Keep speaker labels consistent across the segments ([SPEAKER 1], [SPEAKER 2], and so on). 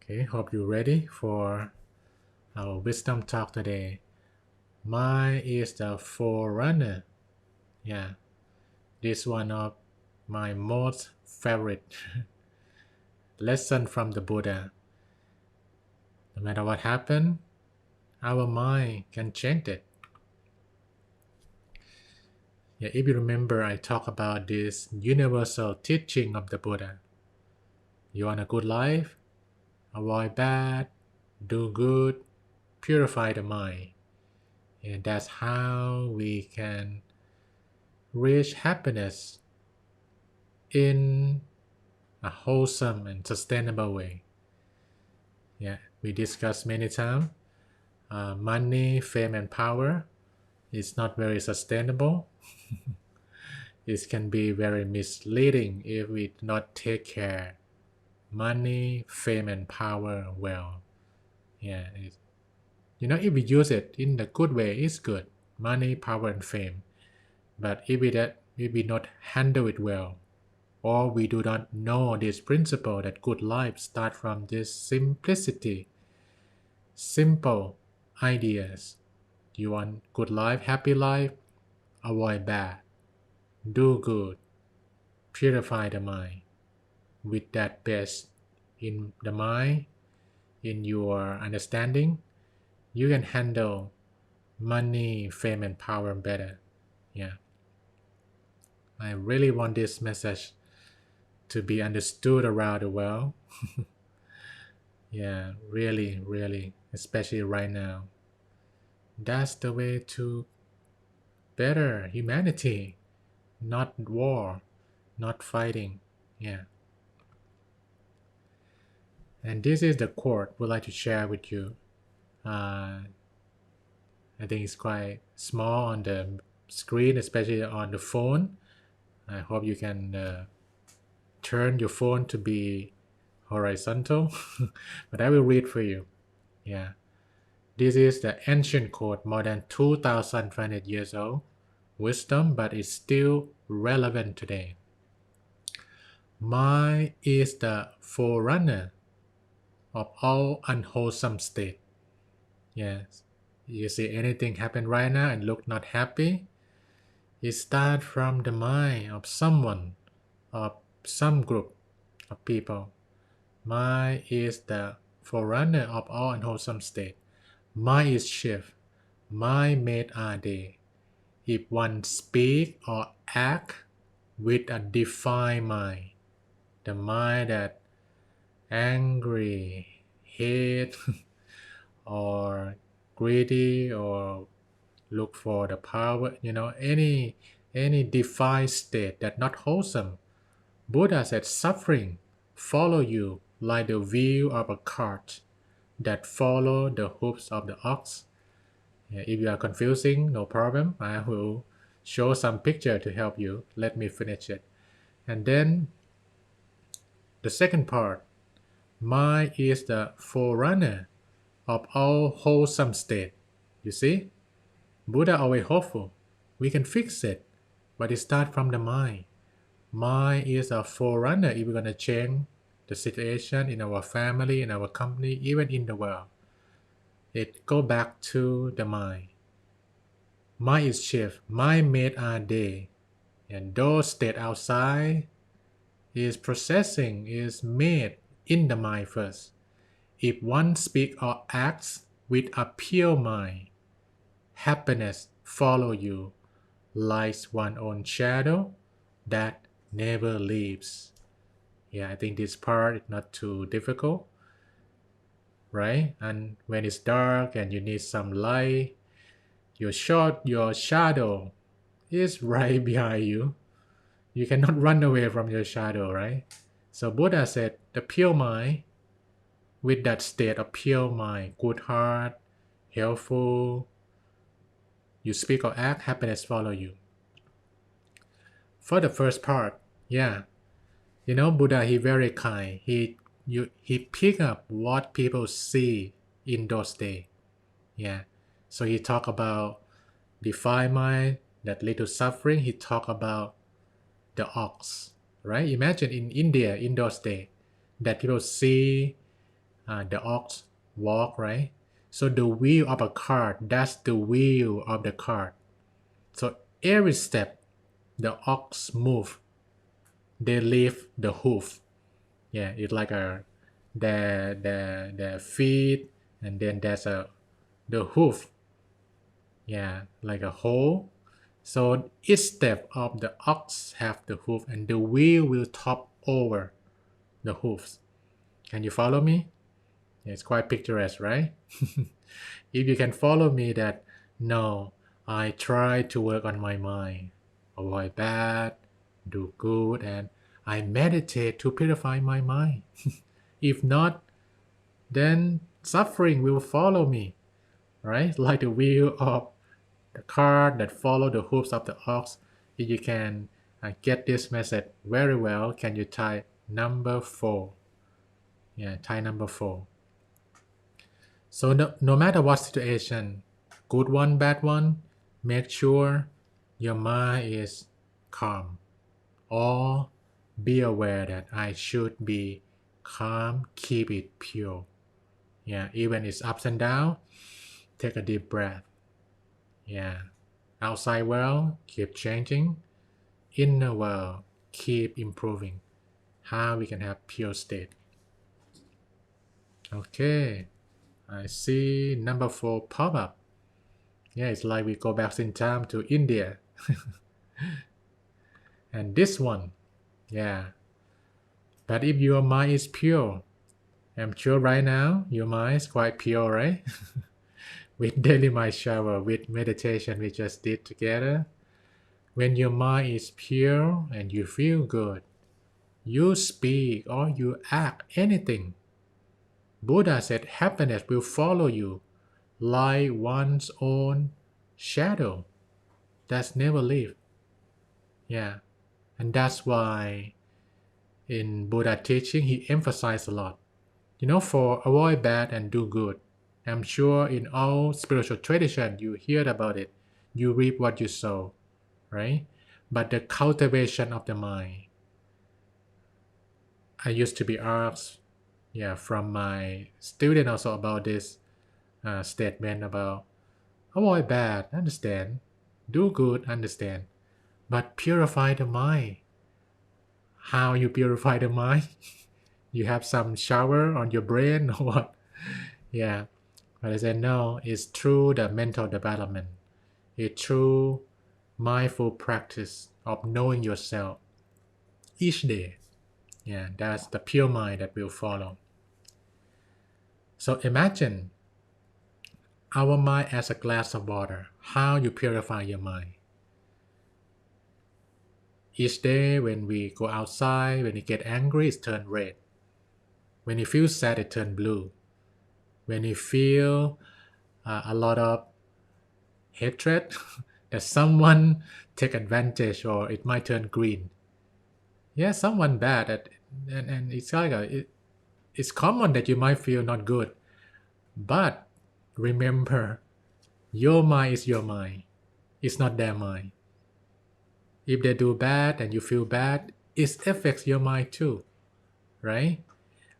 [SPEAKER 1] Okay, hope you're ready for our wisdom talk today. Mine is the Forerunner. Yeah, this one of my most favorite lesson from the Buddha. No matter what happened, our mind can change it. Yeah, if you remember, I talk about this universal teaching of the Buddha. You want a good life? Avoid bad, do good, purify the mind. And that's how we can reach happiness in a wholesome and sustainable way. Yeah, we discussed many times. Money, fame, and power is not very sustainable. It can be very misleading if we do not take care money, fame, and power well. Yeah, if we use it in the good way, it's good. Money, power, and fame. But if we not handle it well, or we do not know this principle that good life start from this simplicity, simple ideas. You want good life, happy life, avoid bad, do good, purify the mind. With that best in the mind, in your understanding, you can handle money, fame, and power better. Yeah. I really want this message to be understood around the world. Yeah, really, really, especially right now. That's the way to better humanity, not war, not fighting. Yeah. And this is the quote we'd like to share with you. Uh, I think it's quite small on the screen, especially on the phone. I hope you can turn your phone to be horizontal, but I will read for you. Yeah. This is the ancient quote, more than 2,500 years old. Wisdom, but it's still relevant today. Mind is the forerunner of all unwholesome state. Yes. You see anything happen right now and look not happy? It starts from the mind of someone, of some group of people. Mind is the forerunner of all unwholesome state. Mind is shift. Mind made are they. If one speak or act with a defined mind, the mind that angry, hate, or greedy, or look for the power, any defined state that not wholesome. Buddha said suffering follow you like the wheel of a cart that follow the hooves of the ox. Yeah, if you are confusing, no problem. I will show some picture to help you. Let me finish it. And then the second part, mind is the forerunner of all wholesome state. You see, Buddha always hopeful. We can fix it, but it starts from the mind. Mind is a forerunner if we're gonna change the situation in our family, in our company, even in the world. It go back to the mind. Mind is shift. Mind made are they. And those state outside is processing, is made in the mind first. If one speak or acts with a pure mind, happiness follow you like one own shadow that never leaves. Yeah, I think this part is not too difficult, right? And when it's dark and you need some light, your shadow is right behind you. You cannot run away from your shadow, right? So Buddha said the pure mind, with that state of pure mind, good heart, helpful, you speak or act, happiness follow you. For the first part, yeah, Buddha, he very kind. He pick up what people see in those days. Yeah. So he talk about defile mind, that little suffering. He talk about the ox, right? Imagine in India in those days that people see the ox walk, right? So the wheel of a cart, that's the wheel of the cart. So every step the ox move, they leave the hoof. Yeah, it's like a the feet, and then there's a the hoof. Yeah, like a hole. So each step of the ox have the hoof, and the wheel will top over the hoofs. Can you follow me? Yeah, it's quite picturesque, right? If you can follow me that, no, I try to work on my mind, avoid bad, do good, and I meditate to purify my mind. If not, then suffering will follow me, right? Like the wheel of the cart that follow the hooves of the ox. If you can get this message very well, can you type number 4? Yeah, type number 4. So no matter what situation, good one, bad one, make sure your mind is calm. Or be aware that I should be calm, keep it pure. Yeah, even it's ups and down, take a deep breath. Yeah. Outside world, keep changing. Inner world, keep improving. How we can have pure state. Okay. I see number 4 pop up. Yeah, it's like we go back in time to India. And this one, yeah. But if your mind is pure, I'm sure right now your mind is quite pure, right? With daily mind shower, with meditation we just did together. When your mind is pure and you feel good, you speak or you act anything. Buddha said happiness will follow you like one's own shadow. That's never leave. Yeah. And that's why in Buddha teaching he emphasized a lot. For avoid bad and do good. I'm sure in all spiritual tradition you hear about it. You reap what you sow, right? But the cultivation of the mind. I used to be asked, from my student also about this statement about avoid bad, understand, do good, understand, but purify the mind. How you purify the mind? You have some shower on your brain or what? Yeah, but I said no, it's through the mental development. It's through mindful practice of knowing yourself each day. Yeah, that's the pure mind that will follow. So imagine our mind as a glass of water. How you purify your mind? Each day when we go outside, when you get angry, it turns red. When you feel sad, it turns blue. When you feel a lot of hatred that someone take advantage, or it might turn green. Yeah, someone bad and it's like it's common that you might feel not good. But remember, your mind is your mind. It's not their mind. If they do bad and you feel bad, it affects your mind too, right?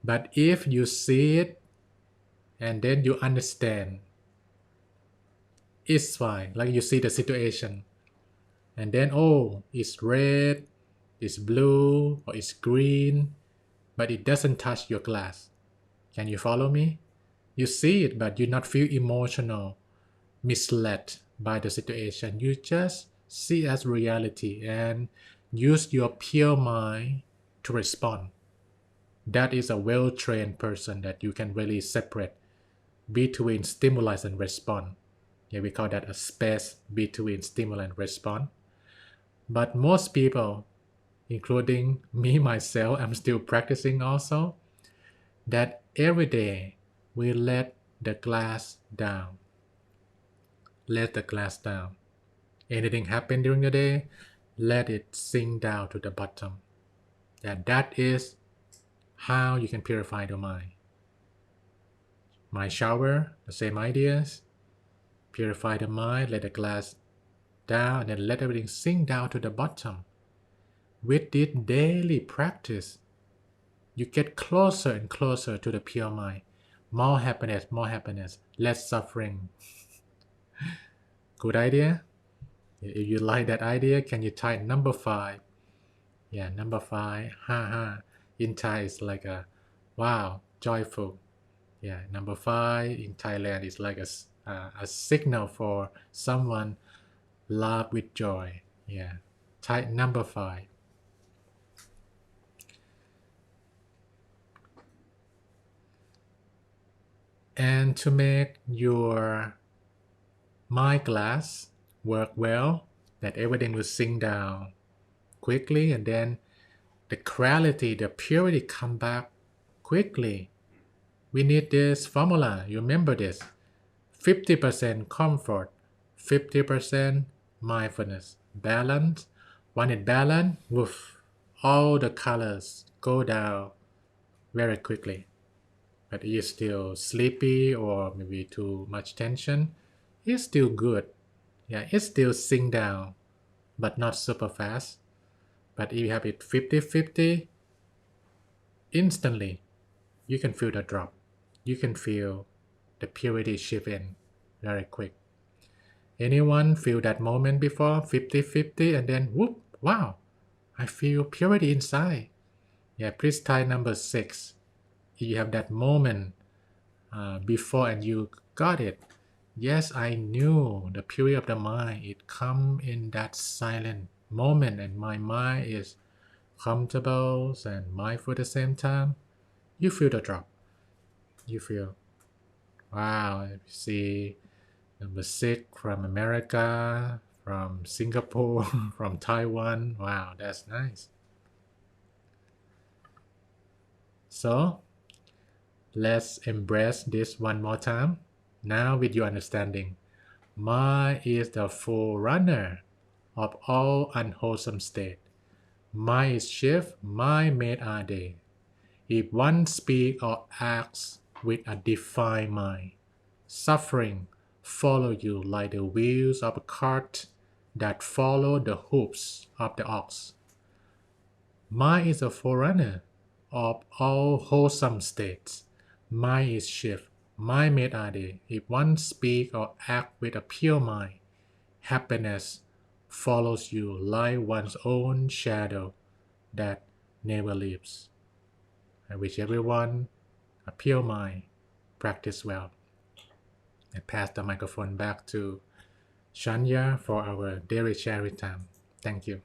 [SPEAKER 1] But if you see it and then you understand, it's fine. Like you see the situation and then, oh, it's red, it's blue, or it's green, but it doesn't touch your glass. Can you follow me? You see it, but you not feel emotional, misled by the situation. You just see it as reality and use your pure mind to respond. That is a well-trained person that you can really separate between stimulus and response. Yeah, we call that a space between stimulus and response. But most people, including me myself, I'm still practicing also, that every day we let the glass down. Let the glass down. Anything happen during the day, let it sink down to the bottom. And that is how you can purify the mind. My shower, the same ideas. Purify the mind, let the glass down, and then let everything sink down to the bottom. With this daily practice, you get closer and closer to the pure mind. more happiness, less suffering. Good idea? If you like that idea, can you type number 5? Yeah, number 5. Ha. In Thai is like a wow, joyful. Yeah, number 5 in Thailand is like a signal for someone laugh with joy. Yeah, type number 5. And to make your mind glass work well, that everything will sink down quickly, and then the clarity, the purity come back quickly. We need this formula. You remember this. 50% comfort, 50% mindfulness. Balance. When it balance, woof, all the colors go down very quickly. But you're still sleepy or maybe too much tension, it's still good. Yeah, it's still sink down, but not super fast. But if you have it 50-50, instantly you can feel the drop. You can feel the purity shift in very quick. Anyone feel that moment before 50-50 and then whoop, wow, I feel purity inside. Yeah, please try number 6. If you have that moment before and you got it. Yes, I knew the purity of the mind. It come in that silent moment and my mind is comfortable and mindful at the same time. You feel the drop. You feel, wow, see number 6 from America, from Singapore, from Taiwan. Wow, that's nice. So let's embrace this one more time. Now with your understanding. Mind is the forerunner of all unwholesome state. Mind is shift, mind made are they. If one speaks or acts with a defined mind, suffering follow you like the wheels of a cart that follow the hoofs of the ox. Mind is a forerunner of all wholesome states. Mind is shift, mind made are they. If one speak or act with a pure mind, happiness follows you like one's own shadow that never leaves. I wish everyone a pure mind, practice well. I pass the microphone back to Shanya for our daily sharing time. Thank you.